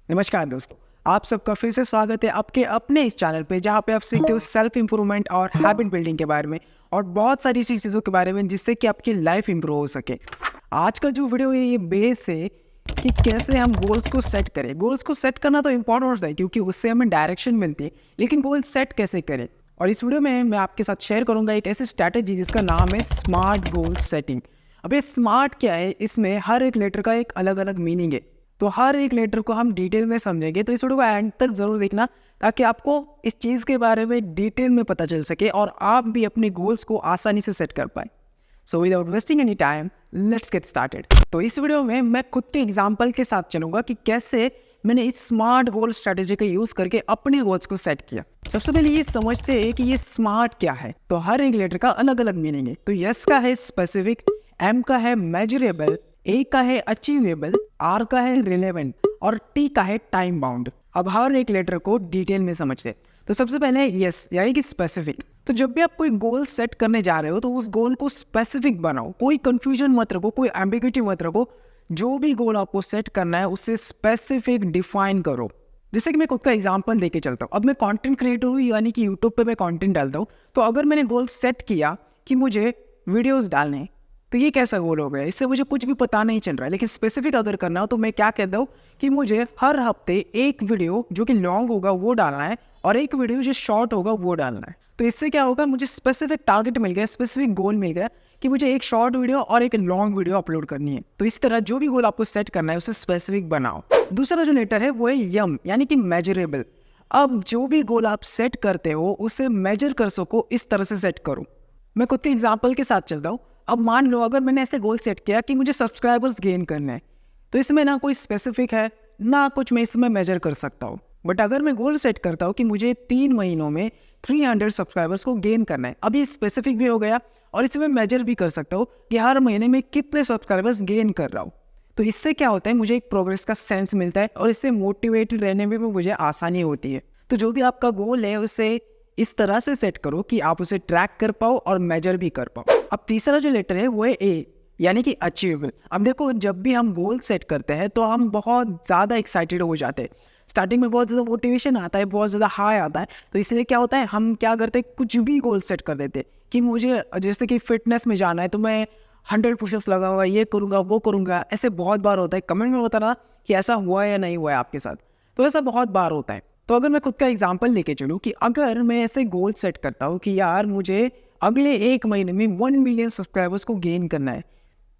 नमस्कार दोस्तों, आप सबका फिर से स्वागत है आपके अपने इस चैनल पे जहाँ पे आप सीखते हो सेल्फ इम्प्रूवमेंट और हैबिट बिल्डिंग के बारे में और बहुत सारी ऐसी चीज़ों के बारे में जिससे कि आपकी लाइफ इम्प्रूव हो सके। आज का जो वीडियो है ये बेस है कि कैसे हम गोल्स को सेट करें। गोल्स को सेट करना तो इम्पोर्टेंट होता है क्योंकि उससे हमें डायरेक्शन मिलती है, लेकिन गोल सेट कैसे करें। और इस वीडियो में मैं आपके साथ शेयर करूँगा एक ऐसी स्ट्रैटेजी जिसका नाम है स्मार्ट गोल सेटिंग। अब ये स्मार्ट क्या है, इसमें हर एक लेटर का एक अलग अलग मीनिंग है, तो हर एक लेटर को हम डिटेल में समझेंगे। तो इस वीडियो को एंड तक जरूर देखना ताकि आपको इस चीज़ के बारे में डिटेल में पता चल सके और आप भी अपने गोल्स को आसानी से सेट कर पाए। So without wasting any time let's get started. तो इस वीडियो में मैं खुद के एग्जांपल के साथ चलूंगा कि कैसे मैंने इस स्मार्ट गोल स्ट्रेटेजी का यूज करके अपने गोल्स को सेट किया। सबसे पहले ये समझते हैं कि ये स्मार्ट क्या है। तो हर एक लेटर का अलग अलग मीनिंग है। तो यस का है स्पेसिफिक, एम का है मेजरेबल, ए का है अचीवेबल, आर का है रिलेवेंट और टी का है टाइम बाउंड। अब हर एक लेटर को डिटेल में समझते। तो सबसे पहले यस यानी कि स्पेसिफिक। तो जब भी आप कोई गोल सेट करने जा रहे हो तो उस गोल को स्पेसिफिक बनाओ, कोई कंफ्यूजन मत रखो, कोई एम्बिग्यूटी मत रखो। जो भी गोल आपको सेट करना है उससे स्पेसिफिक डिफाइन करो। जैसे कि मैं खुद का एग्जांपल देके चलता हूँ। अब मैं कंटेंट क्रिएटर हूँ, यानी कि यूट्यूब पे मैं कंटेंट डालता हूँ। तो अगर मैंने गोल सेट किया कि मुझे वीडियोस डालने हैं, तो ये कैसा गोल हो गया, इससे मुझे कुछ भी पता नहीं चल रहा है। लेकिन स्पेसिफिक अगर करना हो तो मैं क्या कहता हूँ कि मुझे हर हफ्ते एक वीडियो जो कि लॉन्ग होगा वो डालना है और एक वीडियो जो शॉर्ट होगा वो डालना है। तो इससे क्या होगा, मुझे स्पेसिफिक टारगेट मिल गया, स्पेसिफिक गोल मिल गया कि मुझे एक शॉर्ट वीडियो और एक लॉन्ग वीडियो अपलोड करनी है। तो इस तरह जो भी गोल आपको सेट करना है उसे स्पेसिफिक बनाओ। दूसरा जो लेटर है वो है यम यानी कि मेजरेबल। अब जो भी गोल आप सेट करते हो उसे मेजर कर सको इस तरह से सेट करो। मैं खुद के एग्जाम्पल के साथ चलता हूँ। अब मान लो अगर मैंने ऐसे गोल सेट किया कि मुझे सब्सक्राइबर्स गेन करने हैं, तो इसमें ना कोई स्पेसिफिक है ना कुछ मैं इसमें मेजर कर सकता हूँ। बट अगर मैं गोल सेट करता हूँ कि मुझे 3 महीनों में 300 सब्सक्राइबर्स को गेन करना है, अब ये स्पेसिफिक भी हो गया और इसमें मेजर भी कर सकता हूँ कि हर महीने में कितने सब्सक्राइबर्स गेन कर रहा हूँ। तो इससे क्या होता है, मुझे एक प्रोग्रेस का सेंस मिलता है और इससे मोटिवेटेड रहने में भी मुझे आसानी होती है। तो जो भी आपका गोल है उसे इस तरह से सेट करो कि आप उसे ट्रैक कर पाओ और मेजर भी कर पाओ। अब तीसरा जो लेटर है वो है ए यानी कि अचीवेबल। अब देखो, जब भी हम गोल सेट करते हैं तो हम बहुत ज़्यादा एक्साइटेड हो जाते हैं। स्टार्टिंग में बहुत ज़्यादा मोटिवेशन आता है, बहुत ज़्यादा हाई आता है। तो इसलिए क्या होता है, हम क्या करते हैं, कुछ भी गोल सेट कर देते हैं कि मुझे जैसे कि फिटनेस में जाना है तो मैं 100 पुशअप्स लगाऊंगा, ये करूँगा वो करूँगा। ऐसे बहुत बार होता है। कमेंट में बताना कि ऐसा हुआ है या नहीं हुआ है आपके साथ। तो ऐसा बहुत बार होता है। तो अगर मैं खुद का एग्जांपल लेके चलूँ कि अगर मैं ऐसे गोल सेट करता हूँ कि यार मुझे अगले 1 महीने में 1 मिलियन सब्सक्राइबर्स को गेन करना है,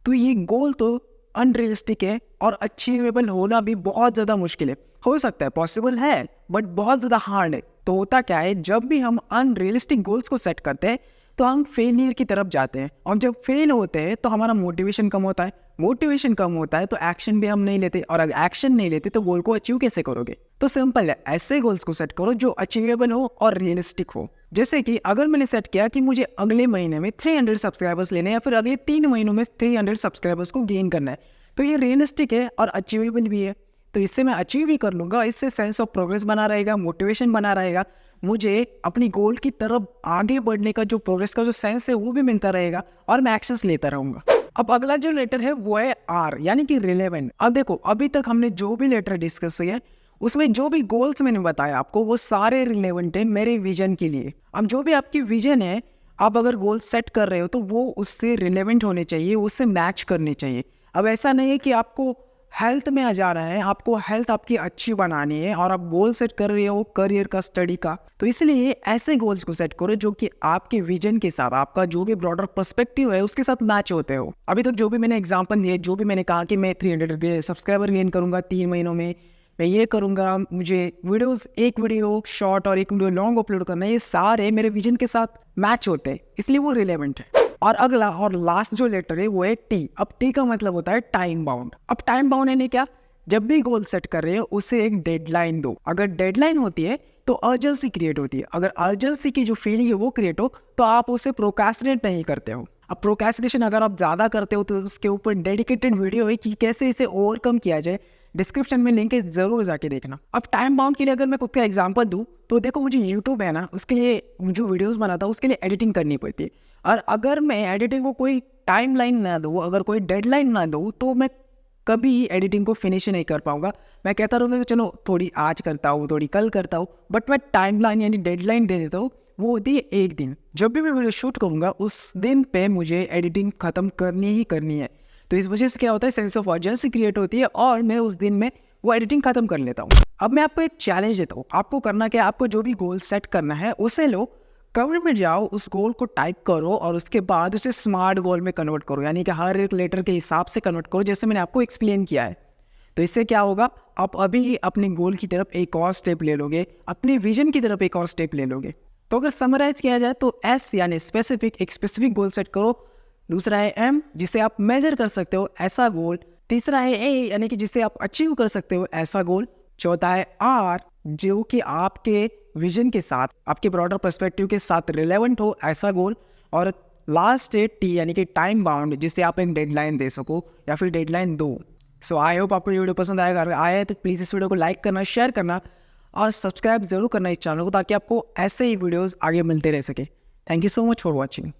तो ये गोल तो अनरियलिस्टिक है और अचीवेबल होना भी बहुत ज़्यादा मुश्किल है। हो सकता है, पॉसिबल है, बट बहुत ज़्यादा हार्ड है। तो होता क्या है, जब भी हम अनरियलिस्टिक गोल्स को सेट करते हैं तो हम फेलियर की तरफ जाते हैं और जब फेल होते हैं तो हमारा मोटिवेशन कम होता है। मोटिवेशन कम होता है तो एक्शन भी हम नहीं लेते और अगर एक्शन नहीं लेते तो गोल को अचीव कैसे करोगे। तो सिंपल है, ऐसे गोल्स को सेट करो जो अचीवेबल हो और रियलिस्टिक हो। जैसे कि अगर मैंने सेट किया कि मुझे अगले महीने में 300 सब्सक्राइबर्स लेने हैं या फिर अगले 3 महीनों में 300 सब्सक्राइबर्स को गेन करना है, तो ये रियलिस्टिक है और अचीवेबल भी है। तो इससे मैं अचीव ही कर लूँगा। इससे सेंस ऑफ प्रोग्रेस बना रहेगा, मोटिवेशन बना रहेगा, मुझे अपनी गोल की तरफ आगे बढ़ने का जो प्रोग्रेस का जो सेंस है वो भी मिलता रहेगा और मैं एक्शंस लेता रहूँगा। अब अगला जो लेटर है वो है आर यानी कि रिलेवेंट। अब देखो, अभी तक हमने जो भी लेटर डिस्कस किया उसमें जो भी गोल्स मैंने बताया आपको वो सारे रिलेवेंट है मेरे विजन के लिए। अब जो भी आपकी विजन है, आप अगर गोल सेट कर रहे हो तो वो उससे रिलेवेंट होने चाहिए, उससे मैच करने चाहिए। अब ऐसा नहीं है कि आपको हेल्थ में आ जा रहा है, आपको हेल्थ आपकी अच्छी बनानी है और आप गोल सेट कर रहे हो करियर का, स्टडी का। तो इसलिए ऐसे गोल्स को सेट करो जो कि आपके विजन के साथ, आपका जो भी ब्रॉडर पर्सपेक्टिव है उसके साथ मैच होते हो। अभी तक जो भी मैंने एग्जांपल दिए, जो भी मैंने कहा कि मैं 300 सब्सक्राइबर गेन करूंगा 3 महीनों में, मैं ये करूंगा, मुझे वीडियोस, एक वीडियो शॉर्ट और एक वीडियो लॉन्ग अपलोड करना है, ये सारे मेरे विजन के साथ मैच होते हैं, इसलिए वो रिलेवेंट है। और अगला और लास्ट जो लेटर है वो है टी। अब टी का मतलब होता है टाइम बाउंड। अब टाइम बाउंड यानी क्या, जब भी गोल सेट कर रहे हो उसे एक डेडलाइन दो। अगर डेडलाइन होती है तो अर्जेंसी क्रिएट होती है। अगर अर्जेंसी की जो फीलिंग है वो क्रिएट हो तो आप उसे प्रोक्रेस्टिनेट नहीं करते हो। अब प्रोक्रेस्टिनेशन अगर आप ज़्यादा करते हो तो उसके ऊपर डेडिकेटेड वीडियो है कि कैसे इसे ओवरकम किया जाए, डिस्क्रिप्शन में लिंक है, जरूर जाके देखना। अब टाइम बाउंड के लिए अगर मैं खुद का एग्जांपल दूं तो देखो, मुझे यूट्यूब है ना, उसके लिए जो वीडियोस बनाता हूँ उसके लिए एडिटिंग करनी पड़ती है। और अगर मैं एडिटिंग को कोई टाइमलाइन ना दूँ, अगर कोई डेडलाइन ना दूँ, तो मैं कभी एडिटिंग को फिनिश ही नहीं कर पाऊंगा। मैं कहता रहूँगा कि चलो थोड़ी आज करता हूँ, थोड़ी कल करता हूँ, बट मैं टाइमलाइन यानी डेडलाइन दे देता हूँ। वो होती है एक दिन। जब भी मैं वीडियो शूट करूँगा उस दिन पे मुझे एडिटिंग ख़त्म करनी ही करनी है। तो इस वजह से क्या होता है, सेंस ऑफ अर्जेंसी क्रिएट होती है और मैं उस दिन में वो एडिटिंग ख़त्म कर लेता हूँ। अब मैं आपको एक चैलेंज देता हूँ। आपको करना क्या है, आपको जो भी गोल सेट करना है उसे लो, कमेंट में जाओ, उस गोल को टाइप करो और उसके बाद उसे स्मार्ट गोल में कन्वर्ट करो, यानी कि हर एक लेटर के हिसाब से कन्वर्ट करो, जैसे मैंने आपको एक्सप्लेन किया है। तो इससे क्या होगा, आप अभी अपने गोल की तरफ एक और स्टेप ले लोगे, अपने विजन की तरफ एक और स्टेप ले लोगे। तो अगर समराइज किया जाए तो एस यानी स्पेसिफिक, एक स्पेसिफिक गोल सेट करो। दूसरा है एम, जिसे आप मेजर कर सकते हो, ऐसा गोल। तीसरा है ए, यानी कि जिसे आप अचीव कर सकते हो, ऐसा गोल। चौथा है आर, जो कि आपके विजन के साथ, आपके ब्रॉडर पर्सपेक्टिव के साथ रिलेवेंट हो, ऐसा गोल। और लास्ट है टी, यानी कि टाइम बाउंड, जिससे आप एक डेडलाइन दे सको या फिर डेडलाइन दो। सो आई होप आपको ये वीडियो पसंद आएगा। अगर आया है तो प्लीज़ इस वीडियो को लाइक करना, शेयर करना और सब्सक्राइब जरूर करना इस चैनल को, ताकि आपको ऐसे ही वीडियोस आगे मिलते रह सके। Thank you so much for watching.